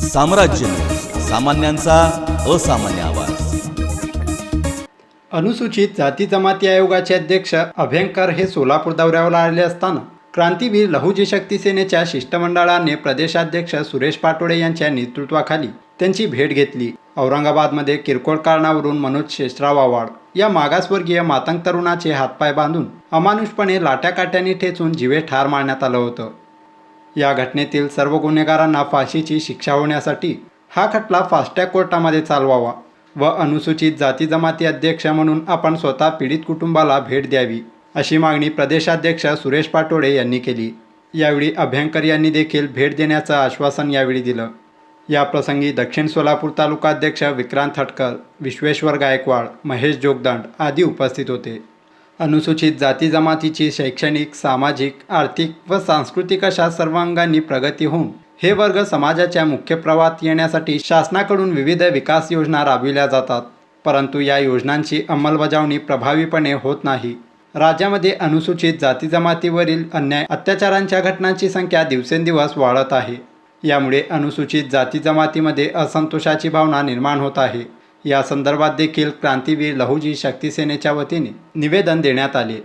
साम्राज्य न्यूज, सामान्यांचा असामान्य आवाज। अनुसूचित जाती जमाती आयोगाचे अध्यक्ष अभ्यंकर हे सोलापूर दौऱ्यावर आले असताना क्रांतीवीर लहुजी शक्ती सेनेच्या शिष्टमंडळाने प्रदेशाध्यक्ष सुरेश पाटोळे यांच्या नेतृत्वाखाली त्यांची भेट घेतली। औरंगाबादमध्ये किरकोळ कारणावरून मनोज शेषराव आव्हाड या मागासवर्गीय मातंग तरुणाचे हातपाय बांधून अमानुषपणे लाट्याकाट्याने ठेचून जीवे ठार मारण्यात आलं होतं। या घटनेतील सर्व गुन्हेगारांना फाशीची शिक्षा होण्यासाठी हा खटला फास्ट ट्रॅक कोर्टामध्ये चालवावा व अनुसूचित जाती जमाती अध्यक्ष म्हणून आपण स्वतः पीडित कुटुंबाला भेट द्यावी, अशी मागणी प्रदेशाध्यक्ष सुरेश पाटोळे यांनी केली। यावेळी अभ्यंकर यांनी देखील भेट देण्याचं आश्वासन यावेळी दिलं। या प्रसंगी दक्षिण सोलापूर तालुकाध्यक्ष विक्रांत हटकर, विश्वेश्वर गायकवाड, महेश जोगदंड आदी उपस्थित होते। अनुसूचित जाती जमातीची शैक्षणिक, सामाजिक, आर्थिक व सांस्कृतिक अशा सर्व अंगांनी प्रगती होऊन हे वर्ग समाजाच्या मुख्य प्रवाहात येण्यासाठी शासनाकडून विविध विकास योजना राबविल्या जातात, परंतु या योजनांची अंमलबजावणी प्रभावीपणे होत नाही। राज्यामध्ये अनुसूचित जाती जमातीवरील अन्याय अत्याचारांच्या घटनांची संख्या दिवसेंदिवस वाढत आहे। यामुळे अनुसूचित जाती जमातीमध्ये असंतोषाची भावना निर्माण होत आहे। या संदर्भात देखील क्रांतीवीर लहुजी शक्ती सेनेच्या वतीने निवेदन देण्यात आले।